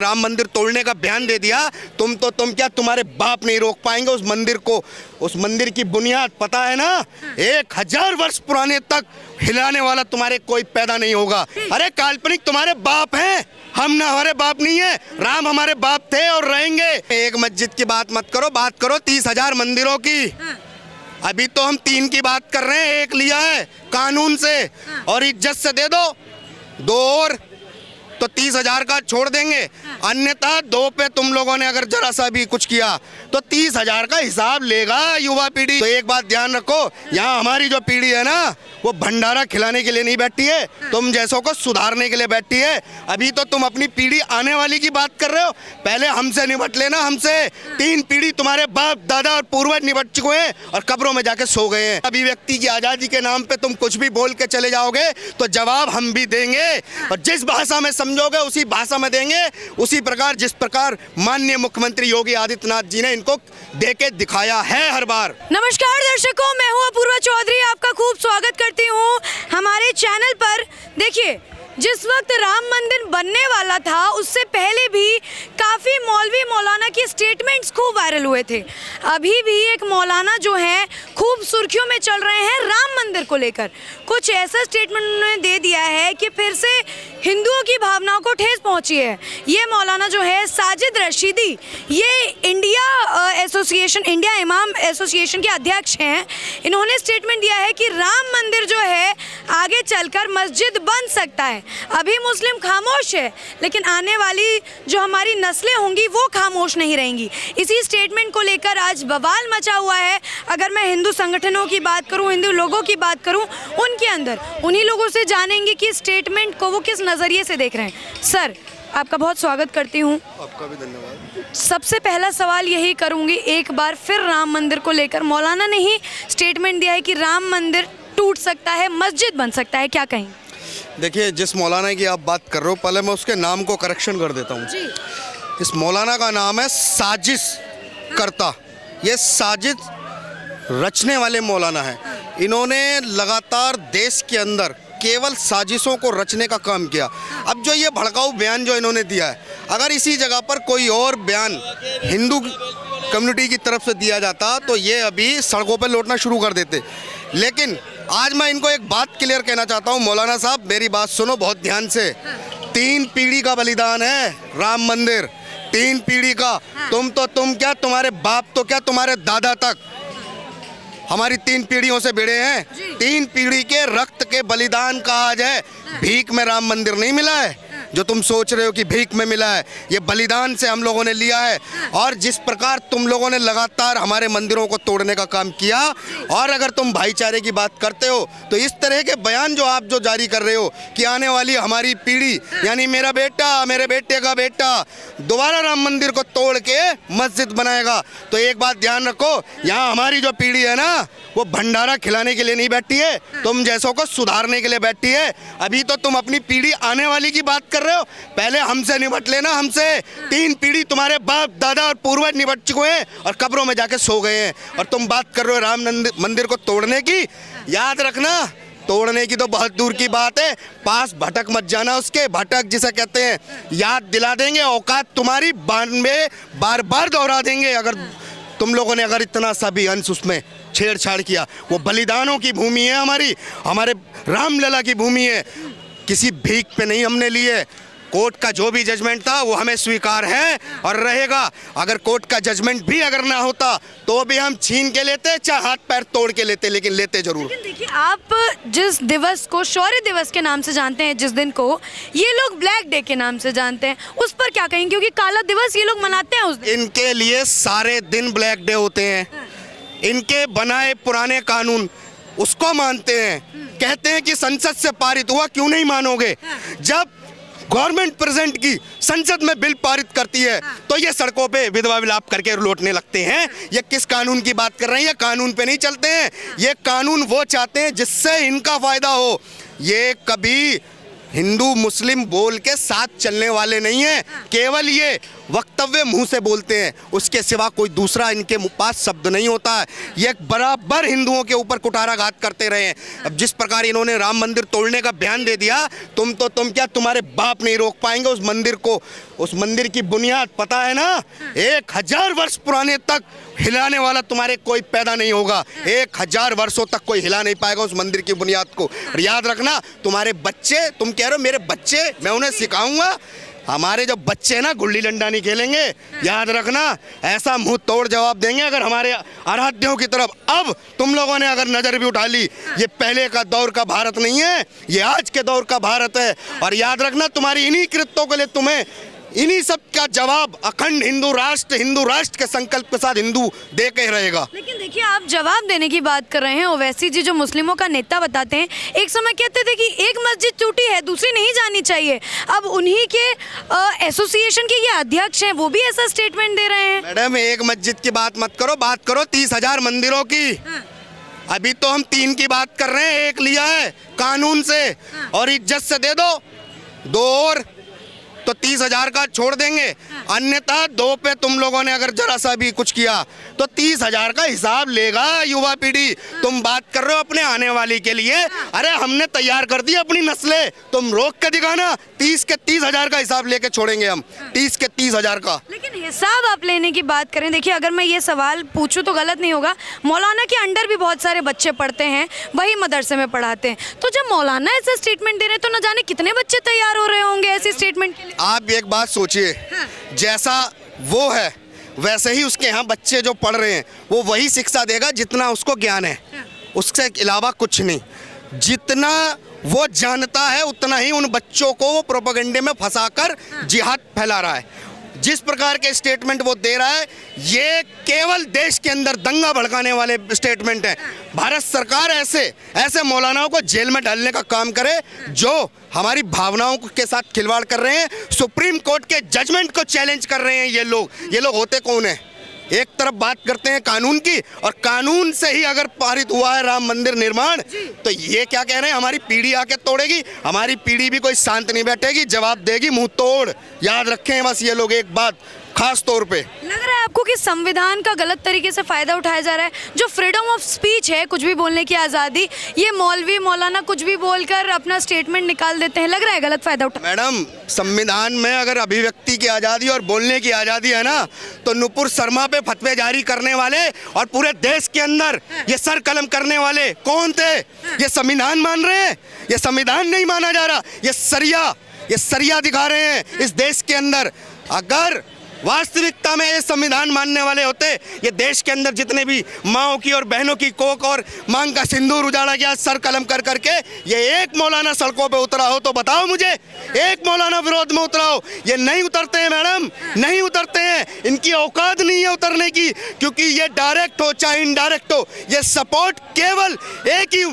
राम मंदिर तोड़ने का बयान दे दिया, तुम क्या तुम्हारे बाप नहीं रोक पाएंगे उस मंदिर को। उस मंदिर की बुनियाद पता है ना, 1000 वर्ष पुराने तक हिलाने वाला तुम्हारे कोई पैदा नहीं होगा। अरे काल्पनिक तुम्हारे बाप हैं, हम ना हमारे बाप नहीं है। राम हमारे बाप थे और रहेंगे। एक मस्जिद की बात मत करो, बात करो 30,000 मंदिरों की। अभी तो हम 3 की बात कर रहे हैं, 1 लिया है कानून से और इज्जत से दे दो, 2 और तो 30,000 का छोड़ देंगे। अन्यथा 2 पे तुम लोगों ने अगर जरा सा भी कुछ किया तो 30,000 का हिसाब लेगा युवा पीढ़ी। तो एक बात ध्यान रखो, यहाँ हमारी जो पीढ़ी है ना, वो भंडारा खिलाने के लिए नहीं बैठी है, तुम जैसों को सुधारने के लिए बैठी है। अभी तो तुम अपनी पीढ़ी आने वाली की बात कर रहे हो, पहले हमसे निपट लेना। हमसे 3 पीढ़ी तुम्हारे बाप दादा और पूर्वज निपट चुके हैं और कब्रों में जाके सो गए हैं। अभिव्यक्ति की आजादी के नाम पे तुम कुछ भी बोल के चले जाओगे तो जवाब हम भी देंगे, और जिस भाषा में समझोगे उसी भाषा में देंगे। उसी प्रकार जिस प्रकार माननीय मुख्यमंत्री योगी आदित्यनाथ जी ने इनको दे के दिखाया है हर बार। नमस्कार दर्शकों, मैं हूं अपूर्वा चौधरी, आपका खूब स्वागत करती हूं हमारे चैनल पर। देखिए, जिस वक्त राम मंदिर बनने वाला था उससे पहले भी काफ़ी मौलवी मौलाना की स्टेटमेंट्स खूब वायरल हुए थे। अभी भी एक मौलाना जो है खूब सुर्खियों में चल रहे हैं राम मंदिर को लेकर। कुछ ऐसा स्टेटमेंट उन्होंने दे दिया है कि फिर से हिंदुओं की भावनाओं को ठेस पहुंची है। ये मौलाना जो है साजिद रशीदी, ये इंडिया इमाम एसोसिएशन के अध्यक्ष हैं। इन्होंने स्टेटमेंट दिया है कि राम मंदिर जो है आगे चलकर मस्जिद बन सकता है। अभी मुस्लिम खामोश है, लेकिन आने वाली जो हमारी नस्लें होंगी वो खामोश नहीं रहेंगी। इसी स्टेटमेंट को लेकर आज बवाल मचा हुआ है। अगर मैं हिंदू संगठनों की बात करूं, हिंदू लोगों की बात करूं, उनके अंदर उन्हीं लोगों से जानेंगे कि स्टेटमेंट को वो किस नज़रिए से देख रहे हैं। सर, आपका बहुत स्वागत करती हूँ। आपका भी धन्यवाद। सबसे पहला सवाल यही करूँगी, एक बार फिर राम मंदिर को लेकर मौलाना ने ही स्टेटमेंट दिया है कि राम मंदिर टूट सकता है, मस्जिद बन सकता है, क्या कहें? देखिए, जिस मौलाना की आप बात कर रहे हो, पहले मैं उसके नाम को करेक्शन कर देता हूँ। इस मौलाना का नाम है साजिश करता। ये साजिश रचने वाले मौलाना है। इन्होंने लगातार देश के अंदर केवल साजिशों को रचने का काम किया। अब जो ये भड़काऊ बयान जो इन्होंने दिया है, अगर इसी जगह पर कोई और बयान हिंदू कम्युनिटी की तरफ से दिया जाता तो ये अभी सड़कों पर लौटना शुरू कर देते। लेकिन आज मैं इनको एक बात क्लियर कहना चाहता हूँ, मौलाना साहब मेरी बात सुनो बहुत ध्यान से। 3 पीढ़ी का बलिदान है राम मंदिर, 3 पीढ़ी का। तुम क्या तुम्हारे बाप तो क्या तुम्हारे दादा तक हमारी 3 पीढ़ियों से भिड़े हैं। 3 पीढ़ी के रक्त के बलिदान का आज है। भीख में राम मंदिर नहीं मिला है जो तुम सोच रहे हो कि भीख में मिला है, ये बलिदान से हम लोगों ने लिया है। और जिस प्रकार तुम लोगों ने लगातार हमारे मंदिरों को तोड़ने का काम किया, और अगर तुम भाईचारे की बात करते हो तो इस तरह के बयान जो आप जो जारी कर रहे हो कि आने वाली हमारी पीढ़ी, यानी मेरा बेटा, मेरे बेटे का बेटा दोबारा राम मंदिर को तोड़ के मस्जिद बनाएगा, तो एक बात ध्यान रखो, यहाँ हमारी जो पीढ़ी है ना, वो भंडारा खिलाने के लिए नहीं बैठी है, तुम जैसों को सुधारने के लिए बैठी है। अभी तो तुम अपनी पीढ़ी आने वाली की बात कर रहे हो, पहले हमसे निपट लेना। हमसे 3 पीढ़ी तुम्हारे बाप दादा और पूर्वज निपट चुके हैं और कब्रों में जाके सो गए हैं, और तुम बात कर रहे हो राम मंदिर को तोड़ने की। याद रखना, तोड़ने की तो बहुत दूर की बात है, पास भटक मत जाना उसके। भटक जिसे कहते हैं, याद दिला देंगे, औकात तुम्हारी बार बार दोहरा देंगे अगर तुम लोगों ने अगर इतना सा भी अंश उसमें छेड़छाड़ किया। वो बलिदानों की भूमि है हमारी, हमारे रामलला की भूमि है, किसी भीख पे नहीं हमने लिए। कोर्ट का जो भी जजमेंट था वो हमें स्वीकार है और रहेगा। अगर कोर्ट का जजमेंट भी अगर ना होता तो भी हम छीन के लेते, चाहे हाथ पैर तोड़ के लेते, लेकिन लेते जरूर। लेकिन देखिए, आप जिस दिवस को शौर्य दिवस के नाम से जानते हैं, जिस दिन को ये लोग ब्लैक डे के नाम से जानते हैं, उस पर क्या कहेंगे? क्योंकि काला दिवस ये लोग मनाते हैं उस दिन। इनके लिए सारे दिन ब्लैक डे होते हैं। इनके बनाए पुराने कानून उसको मानते हैं, कहते हैं कि संसद से पारित हुआ, क्यों नहीं मानोगे? जब गवर्नमेंट प्रेजेंट की संसद में बिल पारित करती है तो ये सड़कों पे विधवा विलाप करके लौटने लगते हैं। ये किस कानून की बात कर रहे हैं? ये कानून पे नहीं चलते हैं, ये कानून वो चाहते हैं जिससे इनका फायदा हो। ये कभी हिंदू मुस्लिम बोल के साथ चलने वाले नहीं हैं, केवल ये वक्तव्य मुंह से बोलते हैं, उसके सिवा कोई दूसरा इनके पास शब्द नहीं होता है। ये बराबर हिंदुओं के ऊपर कुठाराघात करते रहे हैं। अब जिस प्रकार इन्होंने राम मंदिर तोड़ने का बयान दे दिया, तुम क्या तुम्हारे बाप नहीं रोक पाएंगे उस मंदिर को। उस मंदिर की बुनियाद पता है ना, 1000 वर्ष पुराने तक हिलाने वाला तुम्हारे कोई पैदा नहीं होगा। 1000 वर्षों तक कोई हिला नहीं पाएगा उस मंदिर की बुनियाद को। और याद रखना, तुम्हारे बच्चे, तुम कह रहे हो मेरे बच्चे, मैं उन्हें सिखाऊंगा। हमारे जो बच्चे ना गुल्ली डंडा नहीं खेलेंगे, याद रखना, ऐसा मुंह तोड़ जवाब देंगे अगर हमारे आराध्यों की तरफ अब तुम लोगों ने अगर नजर भी उठा ली। ये पहले का दौर का भारत नहीं है, ये आज के दौर का भारत है। और याद रखना, तुम्हारी इन्हीं कृत्यों के लिए तुम्हें इन्हीं सब का जवाब अखंड हिंदू राष्ट्र के संकल्प के साथ हिंदू दे के रहेगा। लेकिन देखिए, आप जवाब देने की बात कर रहे हैं, ओवैसी जी जो मुस्लिमों का नेता बताते हैं, एक समय कहते थे कि एक मस्जिद टूटी है दूसरी नहीं जानी चाहिए। अब उन्हीं के एसोसिएशन के ये अध्यक्ष हैं, वो भी ऐसा स्टेटमेंट दे रहे हैं। मैडम, एक मस्जिद की बात मत करो, बात करो 30,000 मंदिरों की। अभी तो हम 3 की बात कर रहे हैं, एक लिया है कानून से और इज्जत से दे दो और तो 30,000 का छोड़ देंगे। अन्यथा 2 पे तुम लोगों ने अगर जरा सा भी कुछ किया तो 30,000 का हिसाब लेगा युवा पीढ़ी। तुम बात कर रहे हो अपने आने वाली के लिए, अरे हमने तैयार कर दी अपनी नस्लें, तुम रोक के दिखाना। 30 के 30,000 का हिसाब लेके छोड़ेंगे हम, 30 के 30,000 का। लेकिन हिसाब आप लेने की बात करें, देखिए अगर मैं ये सवाल पूछूं तो गलत नहीं होगा, मौलाना के अंडर भी बहुत सारे बच्चे पढ़ते हैं, वही मदरसे में पढ़ाते हैं। तो जब मौलाना ऐसे स्टेटमेंट दे रहे हैं तो न जाने कितने बच्चे तैयार हो रहे होंगे ऐसे स्टेटमेंट के लिए। आप एक बात सोचिए, जैसा वो है वैसे ही उसके यहाँ बच्चे जो पढ़ रहे हैं वो वही शिक्षा देगा जितना उसको ज्ञान है, उससे अलावा कुछ नहीं। जितना वो जानता है उतना ही उन बच्चों को वो प्रोपेगेंडे में फंसाकर जिहाद फैला रहा है। जिस प्रकार के स्टेटमेंट वो दे रहा है, ये केवल देश के अंदर दंगा भड़काने वाले स्टेटमेंट हैं। भारत सरकार ऐसे मौलानाओं को जेल में डालने का काम करे जो हमारी भावनाओं के साथ खिलवाड़ कर रहे हैं, सुप्रीम कोर्ट के जजमेंट को चैलेंज कर रहे हैं। ये लोग होते कौन है? एक तरफ बात करते हैं कानून की, और कानून से ही अगर पारित हुआ है राम मंदिर निर्माण, तो ये क्या कह रहे हैं, हमारी पीढ़ी आके तोड़ेगी। हमारी पीढ़ी भी कोई शांत नहीं बैठेगी, जवाब देगी मुंह तोड़। याद रखें बस ये लोग एक बात खास तौर पे। लग रहा है आपको कि संविधान का गलत तरीके से फायदा उठाया जा रहा है? जो फ्रीडम ऑफ स्पीच है, कुछ भी बोलने की आज़ादी, ये मौलवी मौलाना कुछ भी बोलकर अपना स्टेटमेंट निकाल देते हैं, लग रहा है गलत फायदा उठा। मैडम, संविधान में अगर अभिव्यक्ति की आज़ादी और बोलने की आज़ादी है ना, तो नुपुर शर्मा पे फतवे जारी करने वाले और पूरे देश के अंदर ये सर कलम करने वाले कौन थे? ये संविधान मान रहे हैं? ये संविधान नहीं माना जा रहा, ये सरिया दिखा रहे हैं इस देश के अंदर। अगर वास्तविकता में ये संविधान मानने वाले होते, ये देश के अंदर जितने भी माओं की और बहनों की कोख और मांग का सिंदूर उजाड़ा गया सर कलम कर करके, ये एक मौलाना सड़कों पे उतरा हो तो बताओ मुझे, एक मौलाना विरोध में उतरा हो? ये नहीं उतरते हैं मैडम, नहीं उतरते हैं। इनकी औकात नहीं है उतरने की, क्योंकि ये डायरेक्ट हो चाहे इनडायरेक्ट हो, ये सपोर्ट केवल एक ही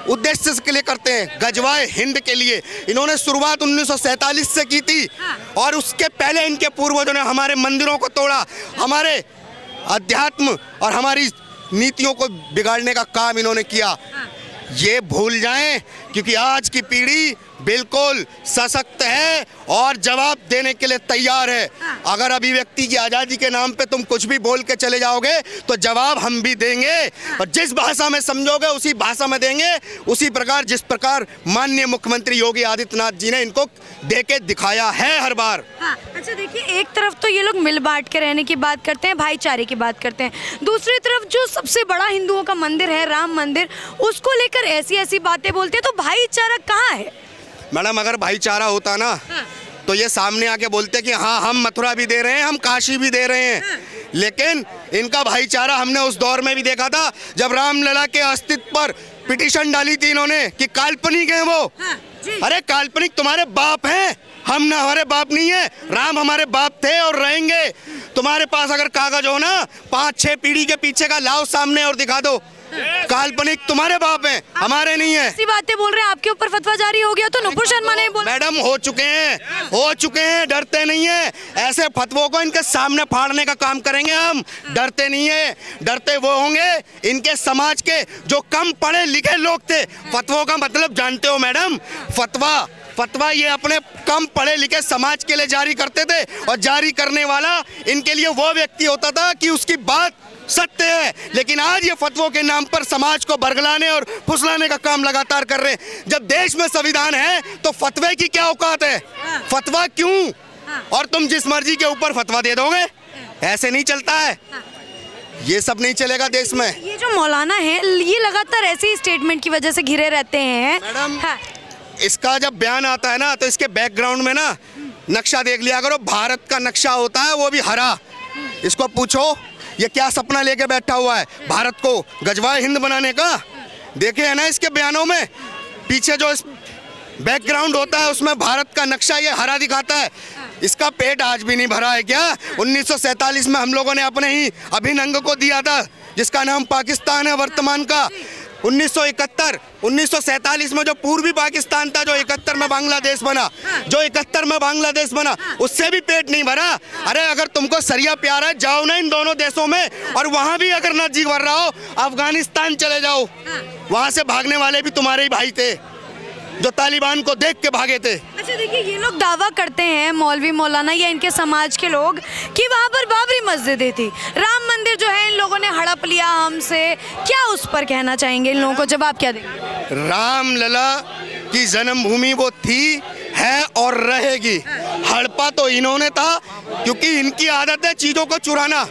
उद्देश्य के लिए करते हैं, गजवाए हिंद के लिए। इन्होंने शुरुआत 1947 से की थी, और उसके पहले इनके पूर्वजों ने हमारे मंदिरों को तोड़ा, हमारे अध्यात्म और हमारी नीतियों को बिगाड़ने का काम इन्होंने किया। ये भूल जाएं, क्योंकि आज की पीढ़ी बिल्कुल सशक्त है और जवाब देने के लिए तैयार है। अगर अभिव्यक्ति की आज़ादी के नाम पे तुम कुछ भी बोल के चले जाओगे तो जवाब हम भी देंगे, और जिस भाषा में समझोगे उसी भाषा में देंगे, उसी प्रकार जिस प्रकार माननीय मुख्यमंत्री योगी आदित्यनाथ जी ने इनको दे के दिखाया है हर बार। अच्छा देखिए, एक तरफ तो ये लोग मिल बांट के रहने की बात करते हैं, भाईचारे की बात करते हैं, दूसरी तरफ जो सबसे बड़ा हिंदुओं का मंदिर है राम मंदिर, उसको लेकर ऐसी बातें बोलते हैं। तो भाईचारा कहाँ है? मैडम, अगर भाईचारा होता ना तो ये सामने आके बोलते कि हाँ हम मथुरा भी दे रहे हैं, हम काशी भी दे रहे हैं। लेकिन इनका भाईचारा हमने उस दौर में भी देखा था जब रामलला के अस्तित्व पर पिटीशन डाली थी इन्होंने कि काल्पनिक है वो। अरे काल्पनिक तुम्हारे बाप हैं, हम ना, हमारे बाप नहीं है। राम हमारे बाप थे और रहेंगे। तुम्हारे पास अगर कागज हो ना 5-6 पीढ़ी के पीछे का, लाओ सामने और दिखा दो। काल्पनिक तुम्हारे बाप हैं, हमारे नहीं है। ऐसी बातें बोल रहे हैं, आपके ऊपर फतवा जारी हो गया तो नुपुर शर्मा ने बोला। मैडम, हो चुके हैं, डरते नहीं है। ऐसे फतवों को इनके सामने फाड़ने का काम करेंगे हम, डरते नहीं है। डरते वो होंगे इनके समाज के जो कम पढ़े लिखे लोग थे। फतवों का मतलब जानते हो मैडम? फतवा ये अपने कम पढ़े लिखे समाज के लिए जारी करते थे, और जारी करने वाला इनके लिए वो व्यक्ति होता था कि उसकी बात सत्य है। लेकिन आज ये फतवों के नाम पर समाज को बरगलाने और फुसलाने का काम लगातार कर रहे हैं। जब देश में संविधान है तो फतवे की क्या औकात है? फतवा क्यों? और तुम जिस मर्जी के ऊपर फतवा दे दोगे। ऐसे नहीं चलता है, ये सब नहीं चलेगा देश में। ये जो मौलाना है ये लगातार ऐसे ही स्टेटमेंट की वजह से घिरे रहते हैं मैडम, हाँ। इसका जब बयान आता है ना तो इसके बैकग्राउंड में ना नक्शा देख लिया करो। भारत का नक्शा होता है, वो भी हरा। इसको पूछो ये क्या सपना लेके बैठा हुआ है, भारत को गजवाए हिंद बनाने का। देखे है ना इसके बयानों में, पीछे जो इस बैकग्राउंड होता है उसमें भारत का नक्शा ये हरा दिखाता है। इसका पेट आज भी नहीं भरा है क्या? 1947 में हम लोगों ने अपने ही अभिन्न अंग को दिया था जिसका नाम पाकिस्तान है वर्तमान का। 1947 में जो पूर्वी पाकिस्तान था, जो 71 में बांग्लादेश बना, जो 71 में बांग्लादेश बना, उससे भी पेट नहीं भरा। अरे अगर तुमको सरिया प्यारा है जाओ ना इन दोनों देशों में, और वहां भी अगर ना जी भर रहा हो अफगानिस्तान चले जाओ। वहां से भागने वाले भी तुम्हारे ही भाई थे जो तालिबान को देख के भागे थे। अच्छा देखिए, ये लोग दावा करते हैं मौलवी मौलाना या इनके समाज के लोग कि वहाँ पर बाबरी मस्जिद थी, राम मंदिर जो है इन लोगों ने हड़प लिया हमसे। क्या उस पर कहना चाहेंगे इन लोगों को, जवाब क्या देंगे? राम लला की जन्मभूमि वो थी, है और रहेगी। हड़पा तो इन्होंने था क्योंकि इनकी आदत है चीजों को चुराना,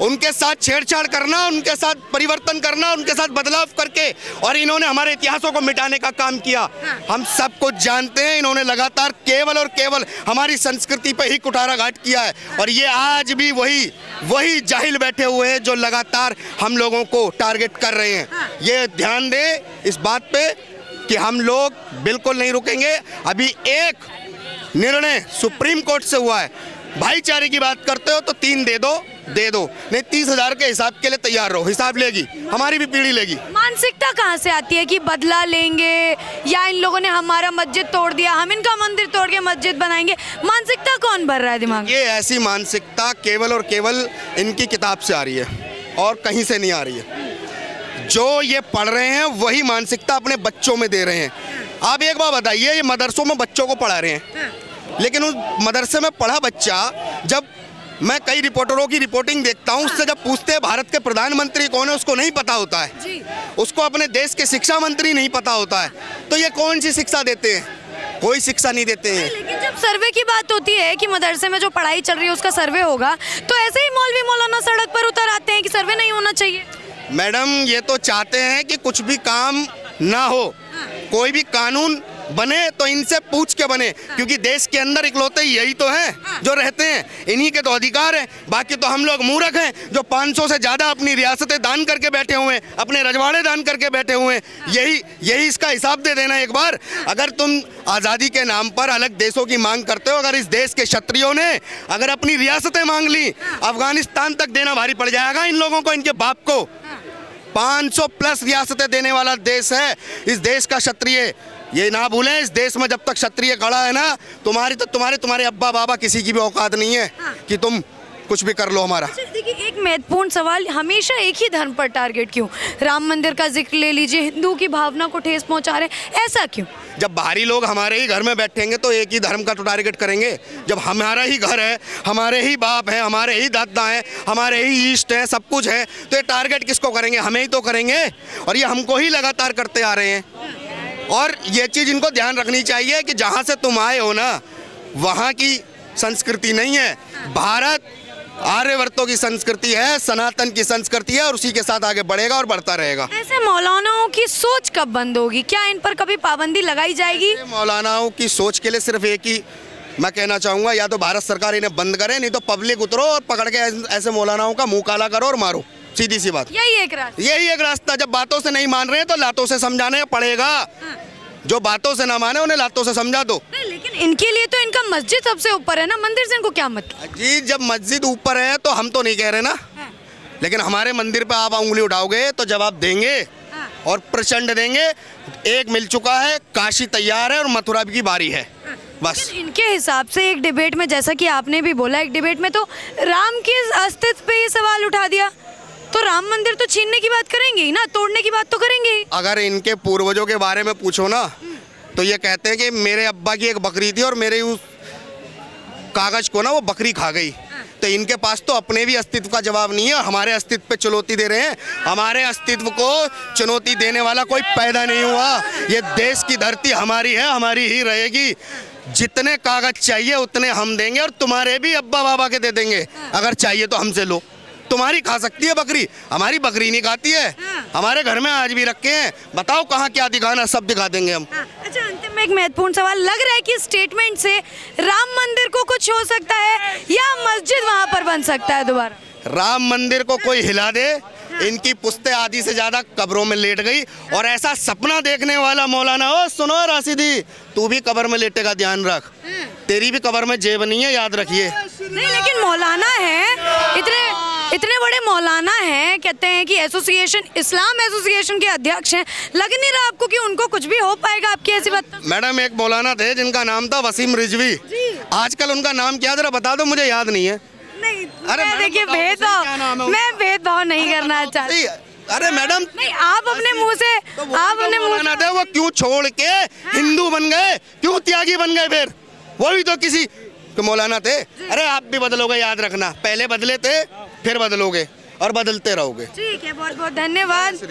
उनके साथ छेड़छाड़ करना, उनके साथ परिवर्तन करना, उनके साथ बदलाव करके, और इन्होंने हमारे इतिहासों को मिटाने का काम किया। हम सब कुछ जानते हैं, इन्होंने लगातार केवल और केवल हमारी संस्कृति पे ही कुठाराघात किया है। और ये आज भी वही जाहिल बैठे हुए हैं जो लगातार हम लोगों को टारगेट कर रहे हैं। ये ध्यान दें इस बात पे कि हम लोग बिल्कुल नहीं रुकेंगे। अभी एक निर्णय सुप्रीम कोर्ट से हुआ है, भाईचारे की बात करते हो तो 3 दे दो, नहीं 30,000 के हिसाब के लिए तैयार रहो, हिसाब लेगी, हमारी भी पीढ़ी लेगी। मानसिकता कहाँ से आती है कि बदला लेंगे, या इन लोगों ने हमारा मस्जिद तोड़ दिया हम इनका मंदिर तोड़ के मस्जिद बनाएंगे? मानसिकता कौन भर रहा है दिमाग में? ये ऐसी मानसिकता केवल और केवल इनकी किताब से आ रही है और कहीं से नहीं आ रही है। जो ये पढ़ रहे हैं वही मानसिकता अपने बच्चों में दे रहे हैं। आप एक बात बताइए, ये मदरसों में बच्चों को पढ़ा रहे हैं, लेकिन उस मदरसे में पढ़ा बच्चा, जब मैं कई रिपोर्टरों की रिपोर्टिंग देखता हूँ, उससे जब पूछते हैं भारत के प्रधानमंत्री कौन है, उसको नहीं पता होता है। उसको अपने देश के शिक्षा मंत्री नहीं पता होता है। तो ये कौन सी शिक्षा देते हैं? कोई शिक्षा नहीं देते हैं। लेकिन जब सर्वे की बात होती है कि मदरसे में जो पढ़ाई चल रही है उसका सर्वे होगा, तो ऐसे ही मौलवी मौलाना सड़क पर उतर आते हैं कि सर्वे नहीं होना चाहिए। मैडम, ये तो चाहते हैं कि कुछ भी काम ना हो, कोई भी कानून बने तो इनसे पूछ के बने, क्योंकि देश के अंदर इकलौते यही तो हैं जो रहते हैं, इन्हीं के तो अधिकार हैं। बाकी तो हम लोग मूर्ख हैं जो 500 से ज़्यादा अपनी रियासतें दान करके बैठे हुए हैं, अपने रजवाड़े दान करके बैठे हुए हैं। यही इसका हिसाब दे देना एक बार। अगर तुम आज़ादी के नाम पर अलग देशों की मांग करते हो, अगर इस देश के क्षत्रियों ने अगर अपनी रियासतें मांग ली, अफगानिस्तान तक देना भारी पड़ जाएगा इन लोगों को, इनके बाप को। 500 प्लस रियासतें देने वाला देश है इस देश का क्षत्रिय। ये ना भूलें, इस देश में जब तक क्षत्रिय खड़ा है ना, तुम्हारे अब्बा बाबा किसी की भी औकात नहीं है कि तुम कुछ भी कर लो हमारा। देखिए, एक महत्वपूर्ण सवाल, हमेशा एक ही धर्म पर टारगेट क्यों? राम मंदिर का जिक्र ले लीजिए, हिंदू की भावना को ठेस पहुंचा रहे, ऐसा क्यों? जब बाहरी लोग हमारे ही घर में बैठेंगे तो एक ही धर्म का तो टारगेट करेंगे। जब हमारा ही घर है, हमारे ही बाप हैं, हमारे ही दादा हैं, हमारे ही ईष्ट हैं, सब कुछ है, तो ये टारगेट किसको करेंगे? हमें ही तो करेंगे। और ये हमको ही लगातार करते आ रहे हैं। और ये चीज़ इनको ध्यान रखनी चाहिए कि जहाँ से तुम आए हो ना, वहाँ की संस्कृति नहीं है। भारत आर्यवर्तों की संस्कृति है, सनातन की संस्कृति है, और उसी के साथ आगे बढ़ेगा और बढ़ता रहेगा। ऐसे मौलानाओं की सोच कब बंद होगी? क्या इन पर कभी पाबंदी लगाई जाएगी? मौलानाओं की सोच के लिए सिर्फ एक ही मैं कहना चाहूँगा, या तो भारत सरकार इन्हें बंद करे, नहीं तो पब्लिक उतरो और पकड़ के ऐसे मौलानाओं का मुंह काला करो और मारो। सीधी सी बात, यही एक रास्ता। जब बातों से नहीं मान रहे हैं तो लातों से समझाने पड़ेगा। जो बातों से ना माने उन्हें लातों से समझा दो। लेकिन इनके लिए तो इनका मस्जिद सबसे ऊपर है ना, मंदिर से इनको क्या मतलब? जी, जब मस्जिद ऊपर है तो हम तो नहीं कह रहे ना, लेकिन हमारे मंदिर पे आप उंगली उठाओगे तो जवाब देंगे और प्रचंड देंगे। एक मिल चुका है, काशी तैयार है और मथुरा की बारी है बस। इनके हिसाब से एक डिबेट में, जैसा कि आपने भी बोला, एक डिबेट में तो राम के अस्तित्व पे ये सवाल उठा दिया, तो राम मंदिर तो छीनने की बात करेंगे ही ना, तोड़ने की बात तो करेंगे ही। अगर इनके पूर्वजों के बारे में पूछो ना, तो ये कहते हैं कि मेरे अब्बा की एक बकरी थी और मेरे उस कागज को ना वो बकरी खा गई। तो इनके पास तो अपने भी अस्तित्व का जवाब नहीं है, हमारे अस्तित्व पे चुनौती दे रहे हैं। हमारे अस्तित्व को चुनौती देने वाला कोई पैदा नहीं हुआ। ये देश की धरती हमारी है, हमारी ही रहेगी। जितने कागज चाहिए उतने हम देंगे और तुम्हारे भी अब्बा बाबा के दे देंगे। अगर चाहिए तो हमसे लो। तुम्हारी खा सकती है बकरी, हमारी बकरी नहीं खाती है। हमारे घर में आज भी रखे हैं, बताओ कहाँ क्या दिखाना, सब दिखा देंगे हम। अच्छा, अंतिम में एक महत्वपूर्ण सवाल, लग रहा है कि स्टेटमेंट से राम मंदिर को कुछ हो सकता है या मस्जिद वहाँ पर बन सकता है दोबारा? राम मंदिर को कोई हिला दे, इनकी पुश्ते आधी से ज्यादा कब्रों में लेट गई। और ऐसा सपना देखने वाला मौलाना, ओ सुनो राशिदी, तू भी कब्र में लेटेगा, ध्यान रख, तेरी भी कब्र में जेब नहीं है, याद रखिए। नहीं, लेकिन मौलाना है, इतने बड़े मौलाना हैं, कहते हैं कि एसोसिएशन, इस्लाम एसोसिएशन के अध्यक्ष हैं। लग नहीं रहा आपको कि उनको कुछ भी हो पाएगा आपकी ऐसी बात? मैडम, एक मौलाना थे जिनका नाम था वसीम रिजवी, आजकल उनका नाम क्या, जरा बता दो, मुझे याद नहीं है। नहीं, अरे मैं देखिए भेदभाव, मैं भेदभाव नहीं करना चाहती। अरे मैडम, नहीं, आप अपने मुंह से, आप अपने मुंह से, वो क्यों छोड़ के हिंदू बन गए, क्यों त्यागी बन गए? फिर वो भी तो किसी के मौलाना थे। अरे आप भी बदलोगे, याद रखना, पहले बदले थे, फिर बदलोगे और बदलते रहोगे। ठीक है, बहुत बहुत धन्यवाद।